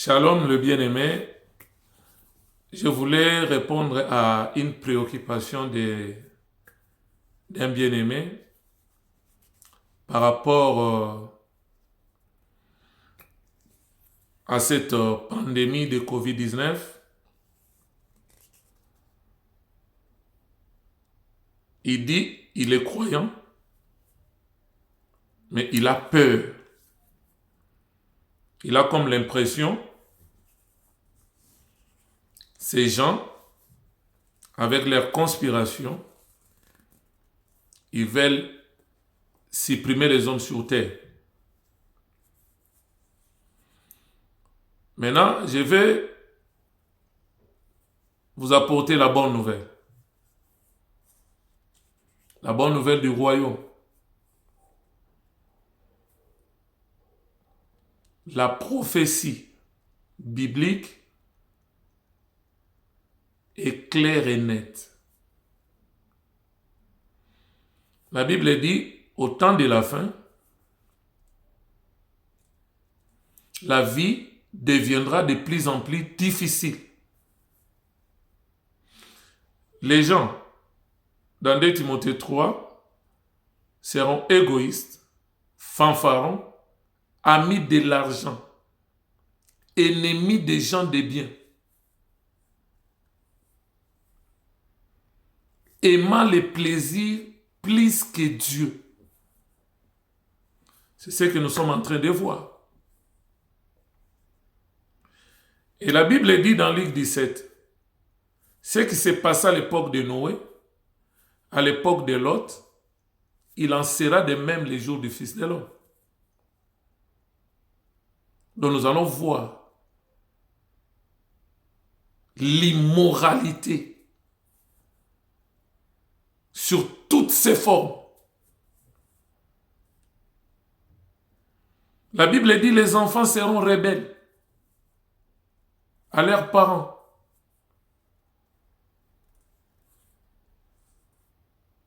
Shalom le bien-aimé, je voulais répondre à une préoccupation d'un bien-aimé par rapport à cette pandémie de COVID-19. Il dit il est croyant, mais il a peur. Il a comme l'impression, ces gens, avec leur conspiration, ils veulent supprimer les hommes sur terre. Maintenant, je vais vous apporter la bonne nouvelle. La bonne nouvelle du royaume. La prophétie biblique est claire et nette. La Bible dit, au temps de la fin, la vie deviendra de plus en plus difficile. Les gens, dans 2 Timothée 3, seront égoïstes, fanfarons, amis de l'argent, ennemis des gens de bien, aimant les plaisirs plus que Dieu. C'est ce que nous sommes en train de voir. Et la Bible dit dans Luc 17, ce qui s'est passé à l'époque de Noé, à l'époque de Lot, il en sera de même les jours du Fils de l'homme. Donc nous allons voir l'immoralité sur toutes ses formes. La Bible dit les enfants seront rebelles à leurs parents.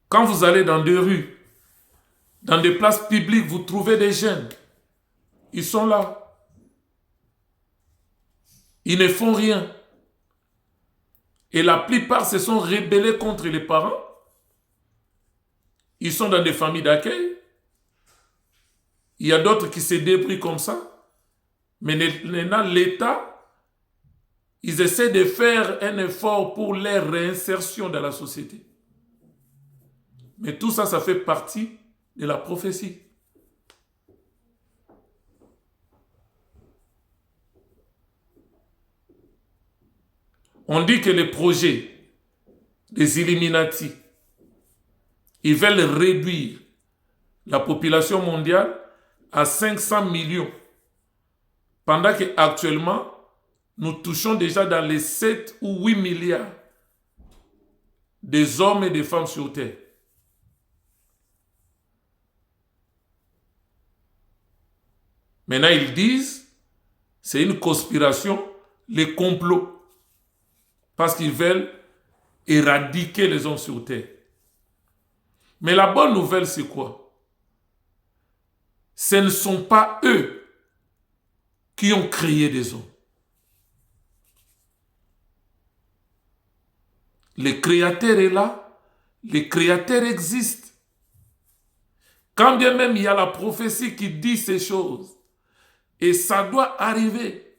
Quand vous allez dans des rues, dans des places publiques, vous trouvez des jeunes. Ils sont là. Ils ne font rien. Et la plupart se sont rebellés contre les parents. Ils sont dans des familles d'accueil. Il y a d'autres qui se débrouillent comme ça. Mais maintenant, l'État, ils essaient de faire un effort pour leur réinsertion dans la société. Mais tout ça, ça fait partie de la prophétie. On dit que les projets des Illuminati, ils veulent réduire la population mondiale à 500 millions. Pendant qu'actuellement, nous touchons déjà dans les 7 ou 8 milliards des hommes et des femmes sur Terre. Maintenant, ils disent, c'est une conspiration, les complots, parce qu'ils veulent éradiquer les hommes sur Terre. Mais la bonne nouvelle, c'est quoi? Ce ne sont pas eux qui ont créé des hommes. Le Créateur est là, le Créateur existe. Quand bien même il y a la prophétie qui dit ces choses, et ça doit arriver.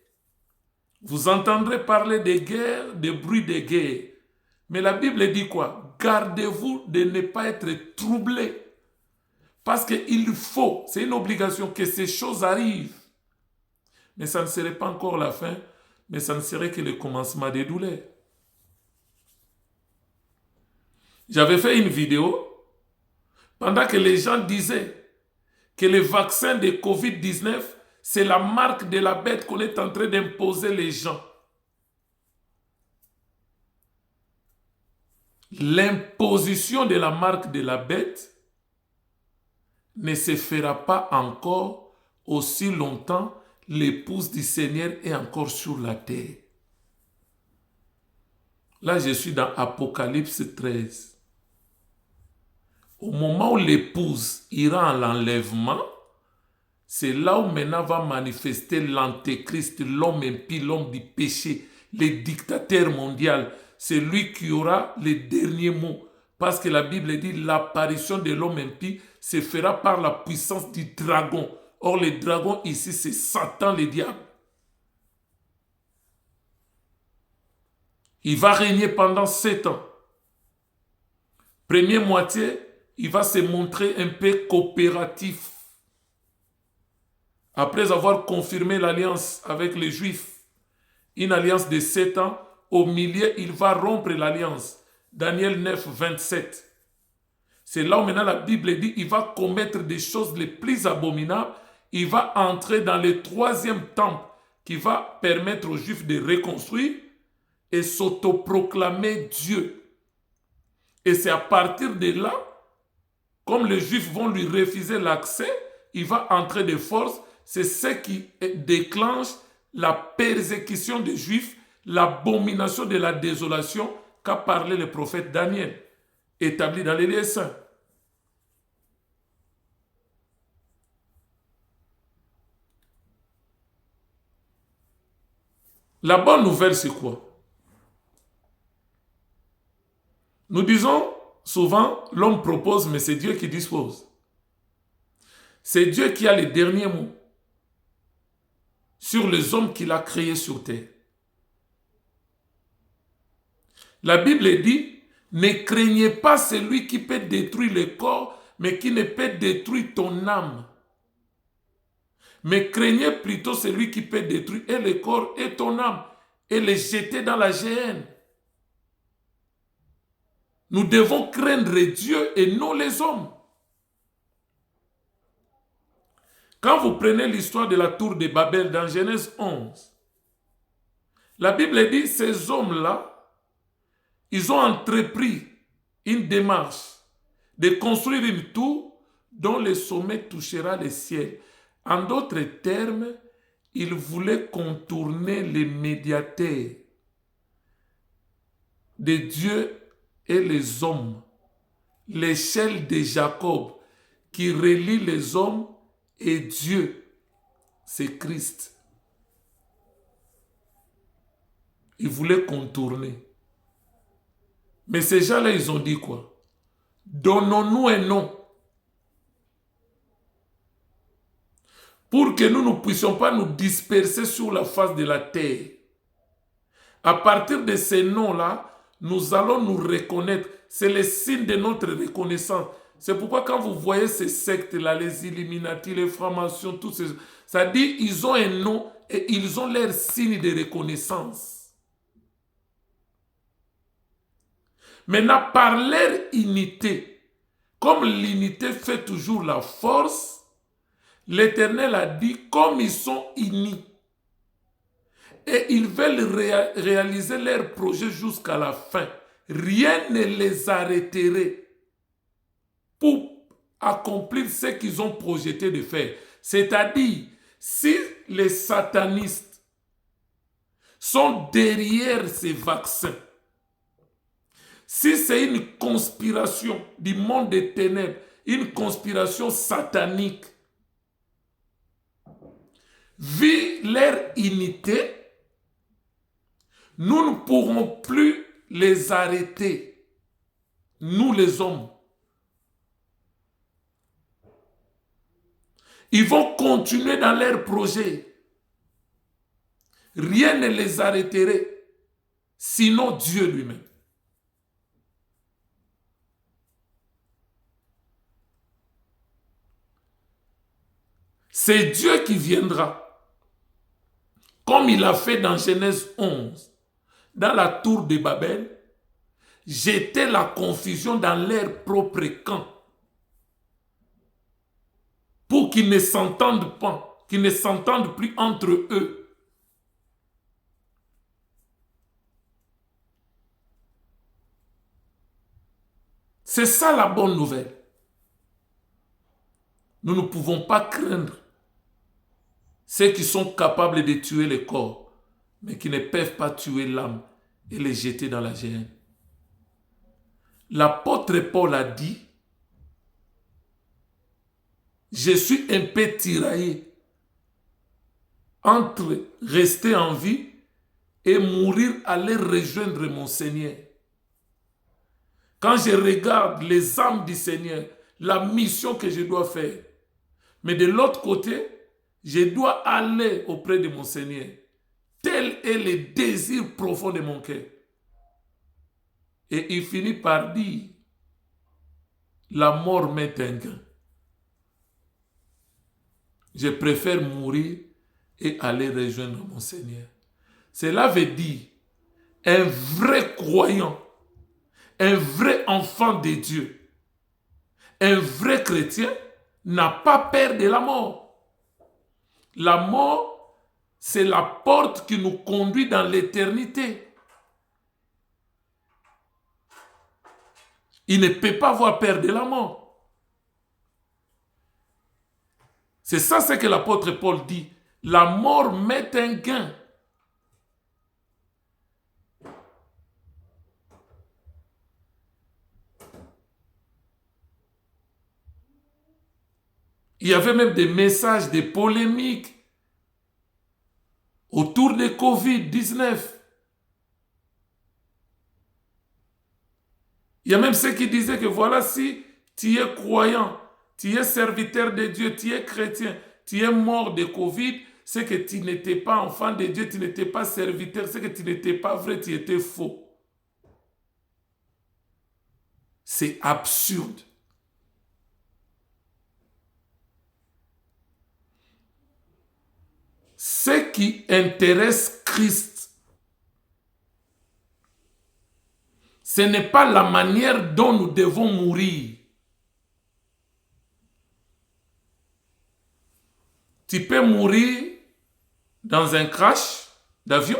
Vous entendrez parler de guerre, de bruit de guerre. Mais la Bible dit quoi? Gardez-vous de ne pas être troublés. Parce qu'il faut, c'est une obligation que ces choses arrivent. Mais ça ne serait pas encore la fin, mais ça ne serait que le commencement des douleurs. J'avais fait une vidéo pendant que les gens disaient que le vaccin de COVID-19, c'est la marque de la bête qu'on est en train d'imposer les gens. L'imposition de la marque de la bête ne se fera pas encore aussi longtemps l'épouse du Seigneur est encore sur la terre. Là, je suis dans Apocalypse 13. Au moment où l'épouse ira à l'enlèvement, c'est là où maintenant va manifester l'antéchrist, l'homme impie, l'homme du péché, le dictateur mondial. C'est lui qui aura les derniers mots. Parce que la Bible dit l'apparition de l'homme impie se fera par la puissance du dragon. Or, le dragon ici, c'est Satan, le diable. Il va régner pendant 7 ans. Première moitié, il va se montrer un peu coopératif. Après avoir confirmé l'alliance avec les Juifs, une alliance de 7 ans, au milieu, il va rompre l'alliance. Daniel 9, 27. C'est là où maintenant la Bible dit il va commettre des choses les plus abominables. Il va entrer dans le 3e temple qui va permettre aux Juifs de reconstruire et s'autoproclamer Dieu. Et c'est à partir de là, comme les Juifs vont lui refuser l'accès, il va entrer de force. C'est ce qui déclenche la persécution des Juifs, l'abomination de la désolation qu'a parlé le prophète Daniel, établi dans les lieux saints. La bonne nouvelle, c'est quoi? Nous disons souvent, l'homme propose, mais c'est Dieu qui dispose. C'est Dieu qui a les derniers mots sur les hommes qu'il a créés sur terre. La Bible dit, ne craignez pas celui qui peut détruire le corps, mais qui ne peut détruire ton âme. Mais craignez plutôt celui qui peut détruire et le corps et ton âme et les jeter dans la géhenne. Nous devons craindre Dieu et non les hommes. Quand vous prenez l'histoire de la tour de Babel dans Genèse 11, la Bible dit ces hommes-là, ils ont entrepris une démarche de construire une tour dont le sommet touchera le ciel. En d'autres termes, ils voulaient contourner les médiateurs de Dieu et les hommes, l'échelle de Jacob qui relie les hommes et Dieu, c'est Christ. Ils voulaient contourner. Mais ces gens-là, ils ont dit quoi? Donnons-nous un nom pour que nous ne puissions pas nous disperser sur la face de la terre. À partir de ces noms-là, nous allons nous reconnaître. C'est le signe de notre reconnaissance. C'est pourquoi quand vous voyez ces sectes-là, les Illuminati, les francs-maçons, tous ces... ça dit ils ont un nom et ils ont leur signe de reconnaissance. Maintenant, par leur unité, comme l'unité fait toujours la force, l'Éternel a dit, comme ils sont unis, et ils veulent réaliser leur projet jusqu'à la fin, rien ne les arrêterait pour accomplir ce qu'ils ont projeté de faire. C'est-à-dire, si les satanistes sont derrière ces vaccins, si c'est une conspiration du monde des ténèbres, une conspiration satanique, vu leur unité, nous ne pourrons plus les arrêter, nous les hommes. Ils vont continuer dans leur projet. Rien ne les arrêterait, sinon Dieu lui-même. C'est Dieu qui viendra, comme il a fait dans Genèse 11, dans la tour de Babel, jeter la confusion dans leur propre camp, pour qu'ils ne s'entendent pas, qu'ils ne s'entendent plus entre eux. C'est ça la bonne nouvelle. Nous ne pouvons pas craindre ceux qui sont capables de tuer le corps, mais qui ne peuvent pas tuer l'âme et les jeter dans la géhenne. L'apôtre Paul a dit, je suis un peu tiraillé entre rester en vie et mourir, aller rejoindre mon Seigneur. Quand je regarde les âmes du Seigneur, la mission que je dois faire, mais de l'autre côté, je dois aller auprès de mon Seigneur. Tel est le désir profond de mon cœur. Et il finit par dire, la mort m'est un gain. Je préfère mourir et aller rejoindre mon Seigneur. Cela veut dire, un vrai croyant, un vrai enfant de Dieu, un vrai chrétien n'a pas peur de la mort. La mort, c'est la porte qui nous conduit dans l'éternité. Il ne peut pas avoir peur de la mort. C'est ça ce que l'apôtre Paul dit. La mort m'est un gain. Il y avait même des messages, des polémiques autour de Covid-19. Il y a même ceux qui disaient que voilà, si tu es croyant, tu es serviteur de Dieu, tu es chrétien, tu es mort de Covid, c'est que tu n'étais pas enfant de Dieu, tu n'étais pas serviteur, c'est que tu n'étais pas vrai, tu étais faux. C'est absurde. Ce qui intéresse Christ, ce n'est pas la manière dont nous devons mourir. Tu peux mourir dans un crash d'avion,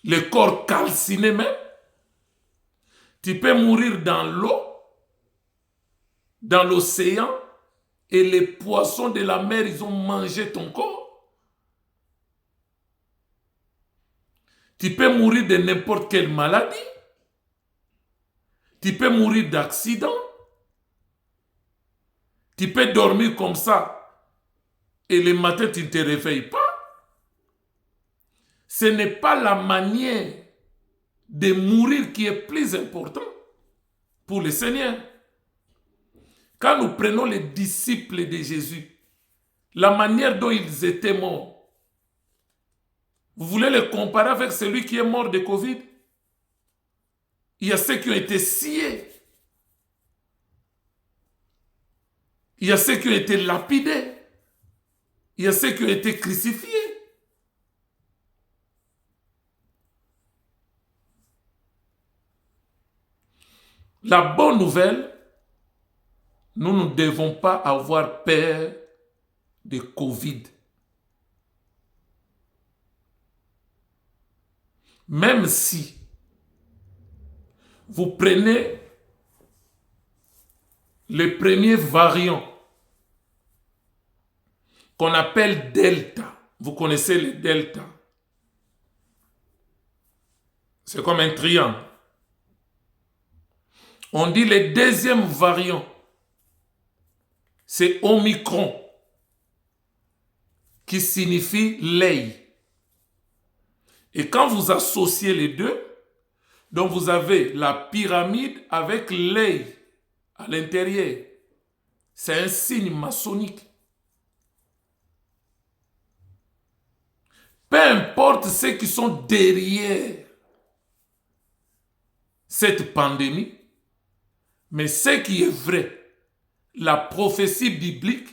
le corps calciné même. Tu peux mourir dans l'eau, dans l'océan, et les poissons de la mer, ils ont mangé ton corps. Tu peux mourir de n'importe quelle maladie. Tu peux mourir d'accident. Tu peux dormir comme ça et le matin, tu ne te réveilles pas. Ce n'est pas la manière de mourir qui est plus importante pour le Seigneur. Quand nous prenons les disciples de Jésus, la manière dont ils étaient morts, vous voulez les comparer avec celui qui est mort de Covid? Il y a ceux qui ont été sciés. Il y a ceux qui ont été lapidés. Il y a ceux qui ont été crucifiés. La bonne nouvelle, nous ne devons pas avoir peur de Covid. Même si vous prenez le premier variant qu'on appelle Delta, vous connaissez le Delta, c'est comme un triangle. On dit le deuxième variant, c'est Omicron, qui signifie l'œil. Et quand vous associez les deux, donc vous avez la pyramide avec l'œil à l'intérieur. C'est un signe maçonnique. Peu importe ceux qui sont derrière cette pandémie, mais ce qui est vrai, la prophétie biblique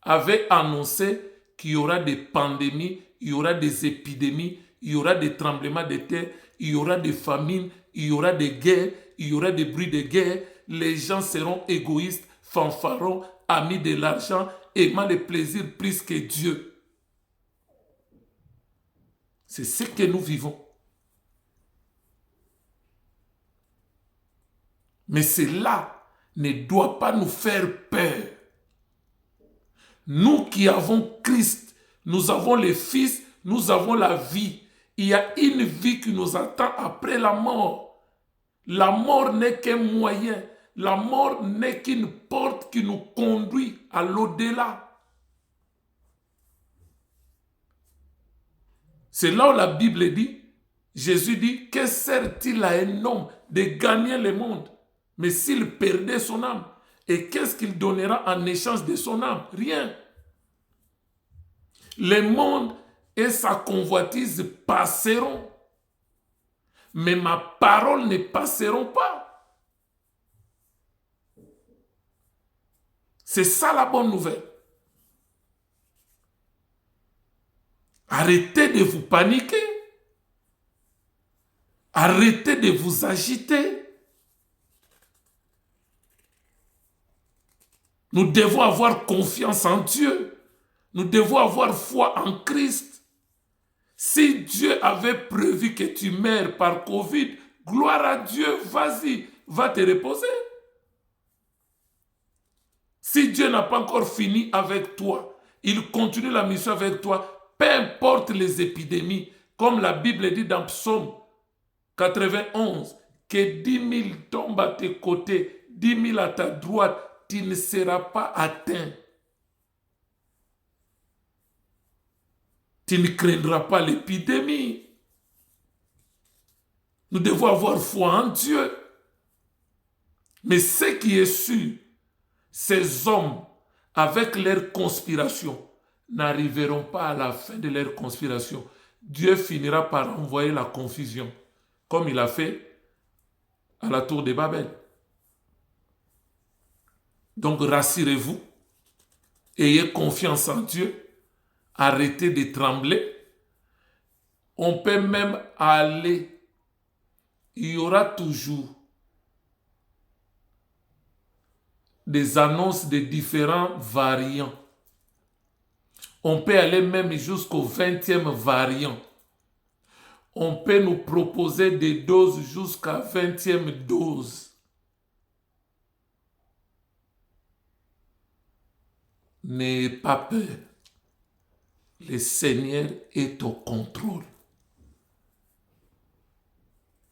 avait annoncé qu'il y aura des pandémies, il y aura des épidémies, il y aura des tremblements de terre, il y aura des famines, il y aura des guerres, il y aura des bruits de guerre. Les gens seront égoïstes, fanfarons, amis de l'argent, aimant les plaisirs plus que Dieu. C'est ce que nous vivons. Mais cela ne doit pas nous faire peur. Nous qui avons Christ, nous avons le Fils, nous avons la vie. Il y a une vie qui nous attend après la mort. La mort n'est qu'un moyen. La mort n'est qu'une porte qui nous conduit à l'au-delà. C'est là où la Bible dit, Jésus dit, que sert-il à un homme de gagner le monde, mais s'il perdait son âme? Et qu'est-ce qu'il donnera en échange de son âme? Rien. Le monde et sa convoitise passeront, mais ma parole ne passeront pas. C'est ça la bonne nouvelle. Arrêtez de vous paniquer. Arrêtez de vous agiter. Nous devons avoir confiance en Dieu. Nous devons avoir foi en Christ. Si Dieu avait prévu que tu meurs par Covid, gloire à Dieu, vas-y, va te reposer. Si Dieu n'a pas encore fini avec toi, il continue la mission avec toi, peu importe les épidémies, comme la Bible dit dans Psaume 91, que 10 000 tombent à tes côtés, 10 000 à ta droite, tu ne seras pas atteint. Tu ne craindras pas l'épidémie. Nous devons avoir foi en Dieu. Mais ce qui est sûr, ces hommes, avec leur conspiration, n'arriveront pas à la fin de leur conspiration. Dieu finira par envoyer la confusion, comme il a fait à la tour de Babel. Donc rassurez-vous, ayez confiance en Dieu, arrêtez de trembler. On peut même aller, il y aura toujours des annonces de différents variants. On peut aller même jusqu'au 20e variant. On peut nous proposer des doses jusqu'à 20e dose. N'ayez pas peur. Le Seigneur est au contrôle.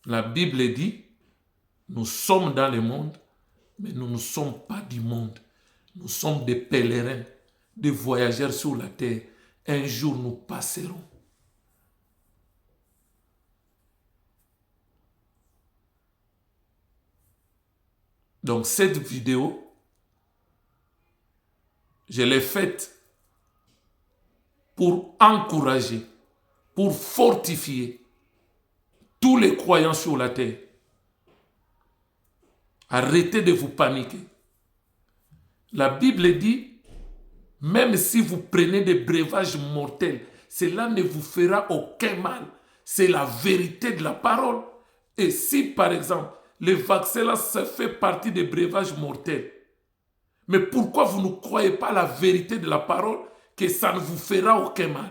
La Bible dit, nous sommes dans le monde, mais nous ne sommes pas du monde. Nous sommes des pèlerins, des voyageurs sur la terre. Un jour, nous passerons. Donc, cette vidéo, je l'ai faite pour encourager, pour fortifier tous les croyants sur la terre. Arrêtez de vous paniquer. La Bible dit, même si vous prenez des breuvages mortels, cela ne vous fera aucun mal. C'est la vérité de la parole. Et si, par exemple, le vaccin là, ça fait partie des breuvages mortels, mais pourquoi vous ne croyez pas la vérité de la parole que ça ne vous fera aucun mal?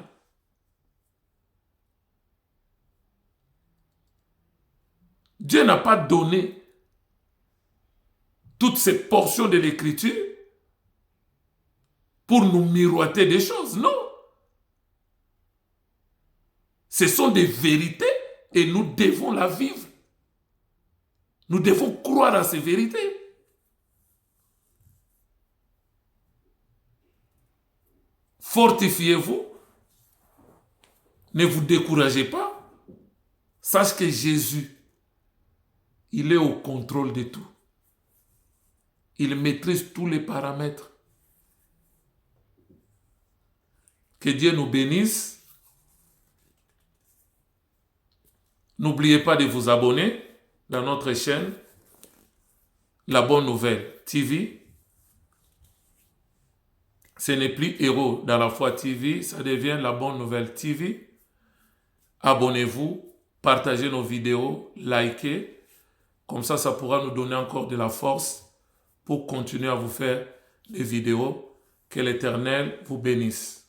Dieu n'a pas donné toutes ces portions de l'écriture pour nous miroiter des choses, non. Ce sont des vérités et nous devons la vivre. Nous devons croire à ces vérités. Fortifiez-vous. Ne vous découragez pas. Sache que Jésus, il est au contrôle de tout. Il maîtrise tous les paramètres. Que Dieu nous bénisse. N'oubliez pas de vous abonner dans notre chaîne La Bonne Nouvelle TV. Ce n'est plus Héros dans la foi TV, ça devient La Bonne Nouvelle TV. Abonnez-vous, partagez nos vidéos, likez. Comme ça pourra nous donner encore de la force pour continuer à vous faire des vidéos. Que l'Éternel vous bénisse.